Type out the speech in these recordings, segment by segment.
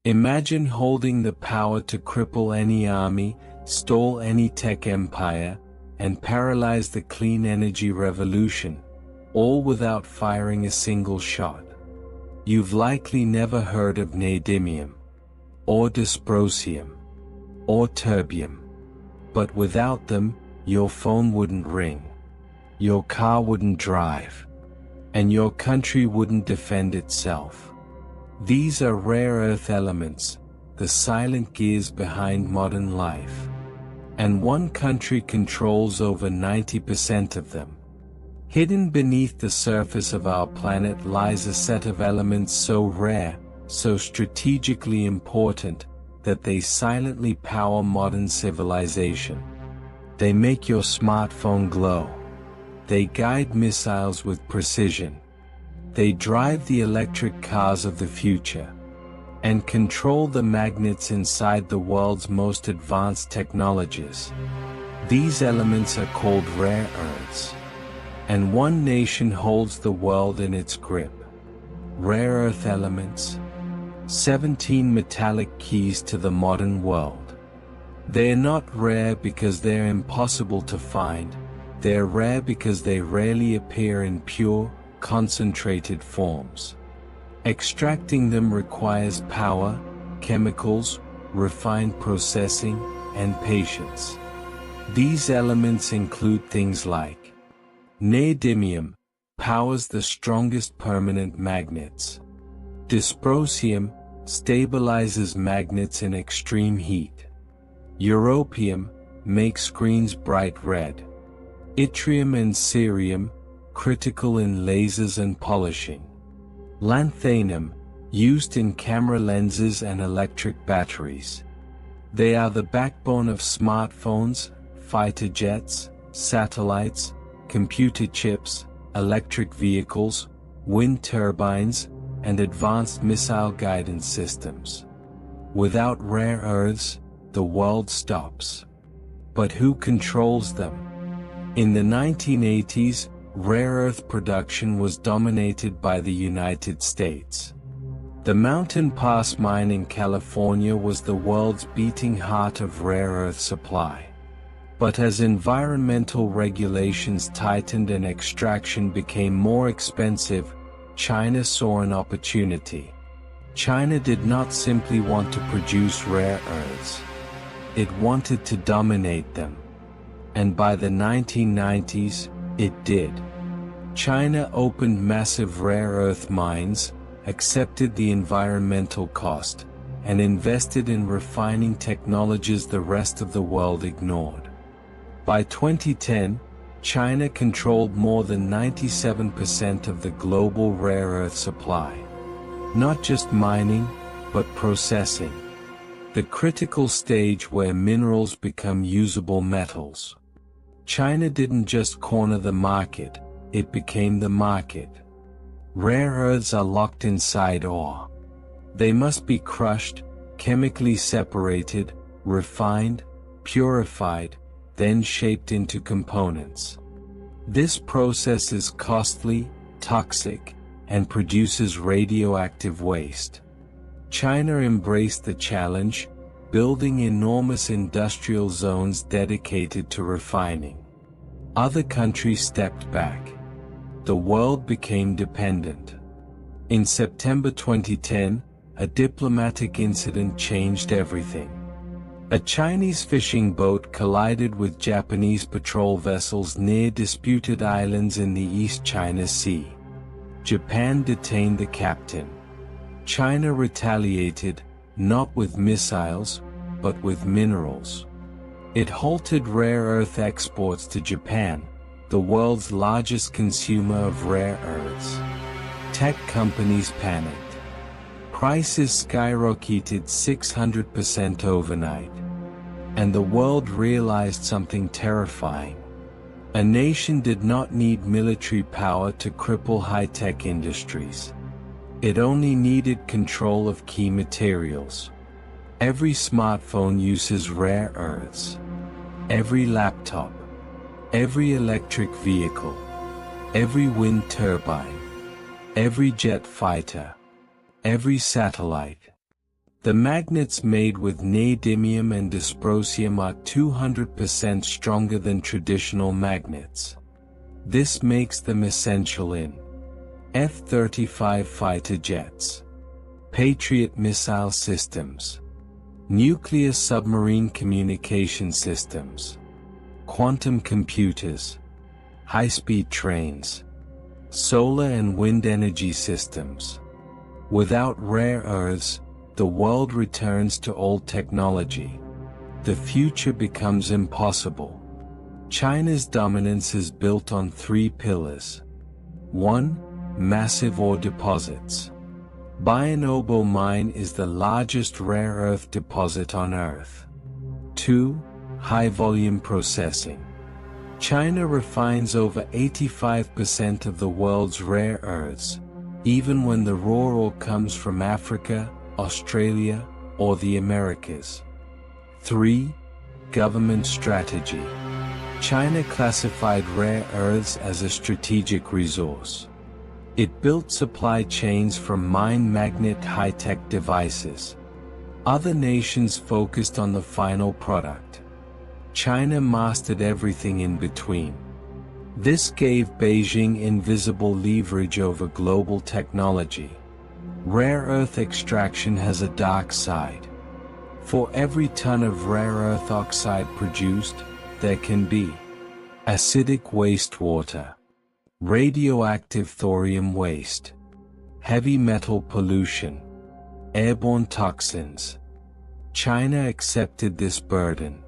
Imagine holding the power to cripple any army, stall any tech empire, and paralyze the clean energy revolution, all without firing a single shot. You've likely never heard of neodymium, or dysprosium, or terbium. But without them, your phone wouldn't ring, your car wouldn't drive, and your country wouldn't defend itself. These are rare earth elements, the silent gears behind modern life. And one country controls over 90% of them. Hidden beneath the surface of our planet lies a set of elements so rare, so strategically important, that they silently power modern civilization. They make your smartphone glow. They guide missiles with precision. They drive the electric cars of the future, and control the magnets inside the world's most advanced technologies. These elements are called rare earths. And one nation holds the world in its grip. Rare earth elements. 17 metallic keys to the modern world. They're not rare because they're impossible to find. They're rare because they rarely appear in pure, concentrated forms. Extracting them requires power, chemicals, refined processing, and patience. These elements include things like neodymium, powers the strongest permanent magnets. Dysprosium, stabilizes magnets in extreme heat. Europium, makes screens bright red. Yttrium and cerium, critical in lasers and polishing. Lanthanum, used in camera lenses and electric batteries. They are the backbone of smartphones, fighter jets, satellites, computer chips, electric vehicles, wind turbines, and advanced missile guidance systems. Without rare earths, the world stops. But who controls them? In the 1980s, rare earth production was dominated by the United States. The Mountain Pass mine in California was the world's beating heart of rare earth supply. But as environmental regulations tightened and extraction became more expensive, China saw an opportunity. China did not simply want to produce rare earths. It wanted to dominate them. And by the 1990s, it did. China opened massive rare earth mines, accepted the environmental cost, and invested in refining technologies the rest of the world ignored. By 2010, China controlled more than 97% of the global rare earth supply. Not just mining, but processing. The critical stage where minerals become usable metals. China didn't just corner the market, it became the market. Rare earths are locked inside ore. They must be crushed, chemically separated, refined, purified, then shaped into components. This process is costly, toxic, and produces radioactive waste. China embraced the challenge, building enormous industrial zones dedicated to refining. Other countries stepped back. The world became dependent. In September 2010, a diplomatic incident changed everything. A Chinese fishing boat collided with Japanese patrol vessels near disputed islands in the East China Sea. Japan detained the captain. China retaliated, not with missiles, but with minerals. It halted rare earth exports to Japan, the world's largest consumer of rare earths. Tech companies panicked. Prices skyrocketed 600% overnight. And the world realized something terrifying. A nation did not need military power to cripple high-tech industries. It only needed control of key materials. Every smartphone uses rare earths. Every laptop. Every electric vehicle. Every wind turbine. Every jet fighter. Every satellite. The magnets made with neodymium and dysprosium are 200% stronger than traditional magnets. This makes them essential in F-35 fighter jets, Patriot missile systems, nuclear submarine communication systems, quantum computers, high-speed trains, solar and wind energy systems. Without rare earths, the world returns to old technology. The future becomes impossible. China's dominance is built on 3 pillars. 1. Massive ore deposits. Bayan Obo mine is the largest rare earth deposit on Earth. 2. High-volume processing. China refines over 85% of the world's rare earths, even when the raw ore comes from Africa, Australia, or the Americas. 3. Government strategy. China classified rare earths as a strategic resource. It built supply chains from mine magnet high-tech devices. Other nations focused on the final product. China mastered everything in between. This gave Beijing invisible leverage over global technology. Rare earth extraction has a dark side. For every ton of rare earth oxide produced, there can be acidic wastewater, radioactive thorium waste, heavy metal pollution, airborne toxins. China accepted this burden.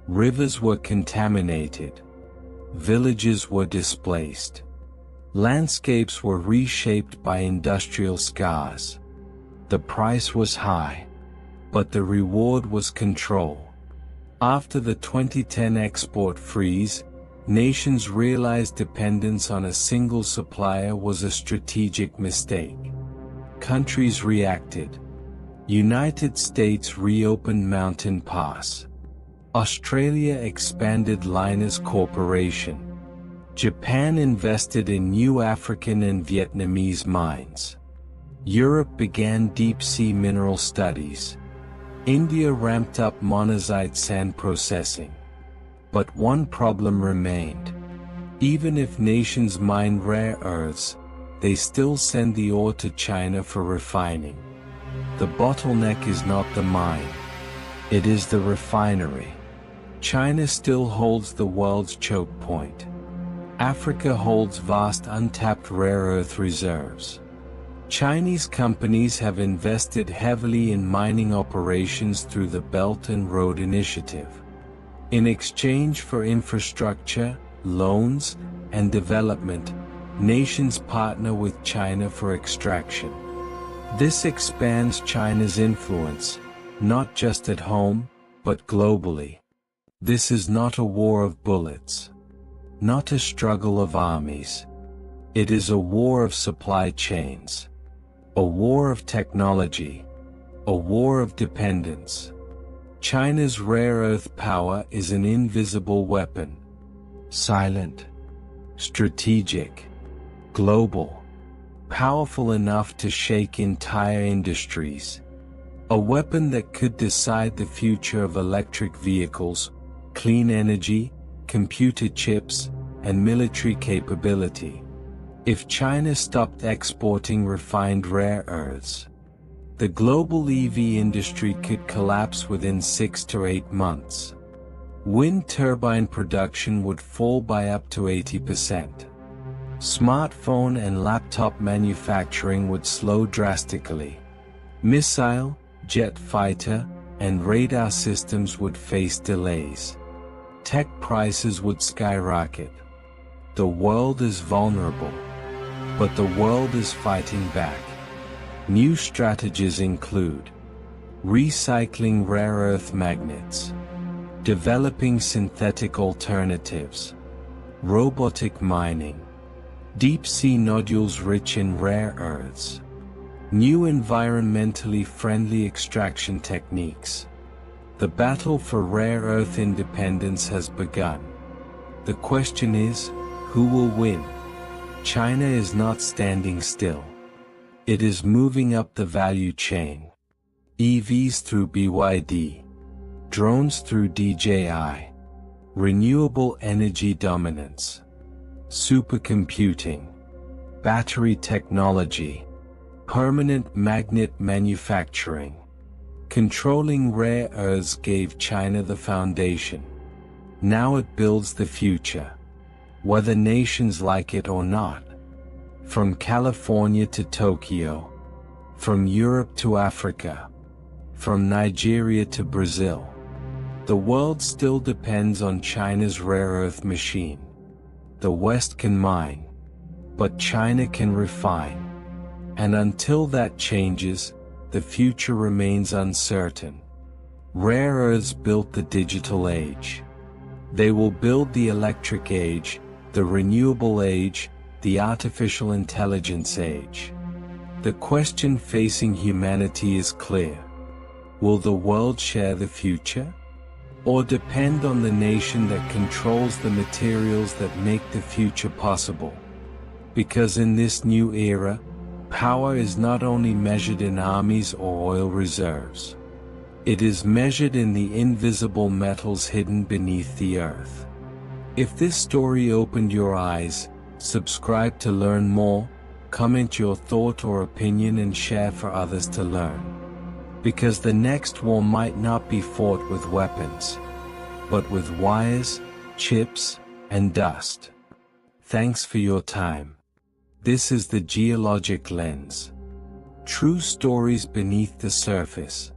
Rivers were contaminated. Villages were displaced. Landscapes were reshaped by industrial scars. The price was high, but the reward was control. After the 2010 export freeze, nations realized dependence on a single supplier was a strategic mistake. Countries reacted. United States reopened Mountain Pass. Australia expanded Lynas Corporation. Japan invested in new African and Vietnamese mines. Europe began deep-sea mineral studies. India ramped up monazite sand processing. But one problem remained. Even if nations mine rare earths, they still send the ore to China for refining. The bottleneck is not the mine. It is the refinery. China still holds the world's choke point. Africa holds vast untapped rare earth reserves. Chinese companies have invested heavily in mining operations through the Belt and Road Initiative. In exchange for infrastructure, loans, and development, nations partner with China for extraction. This expands China's influence, not just at home, but globally. This is not a war of bullets. Not a struggle of armies. It is a war of supply chains. A war of technology. A war of dependence. China's rare earth power is an invisible weapon. Silent. Strategic. Global. Powerful enough to shake entire industries. A weapon that could decide the future of electric vehicles, clean energy, computer chips, and military capability. If China stopped exporting refined rare earths, the global EV industry could collapse within 6 to 8 months. Wind turbine production would fall by up to 80%. Smartphone and laptop manufacturing would slow drastically. Missile, jet fighter, and radar systems would face delays. Tech prices would skyrocket. The world is vulnerable. But the world is fighting back. New strategies include recycling rare earth magnets, developing synthetic alternatives, robotic mining, deep-sea nodules rich in rare earths, new environmentally friendly extraction techniques. The battle for rare earth independence has begun. The question is, who will win? China is not standing still. It is moving up the value chain. EVs through BYD, drones through DJI, renewable energy dominance, supercomputing, battery technology, permanent magnet manufacturing. Controlling rare earths gave China the foundation. Now it builds the future, whether nations like it or not. From California to Tokyo, from Europe to Africa, from Nigeria to Brazil, the world still depends on China's rare earth machine. The West can mine, but China can refine. And until that changes, the future remains uncertain. Rare earths built the digital age. They will build the electric age, the renewable age, the artificial intelligence age. The question facing humanity is clear. Will the world share the future? Or depend on the nation that controls the materials that make the future possible? Because in this new era, power is not only measured in armies or oil reserves. It is measured in the invisible metals hidden beneath the earth. If this story opened your eyes, subscribe to learn more, comment your thought or opinion and share for others to learn. Because the next war might not be fought with weapons, but with wires, chips, and dust. Thanks for your time. This is the Geologic Lens. True stories beneath the surface.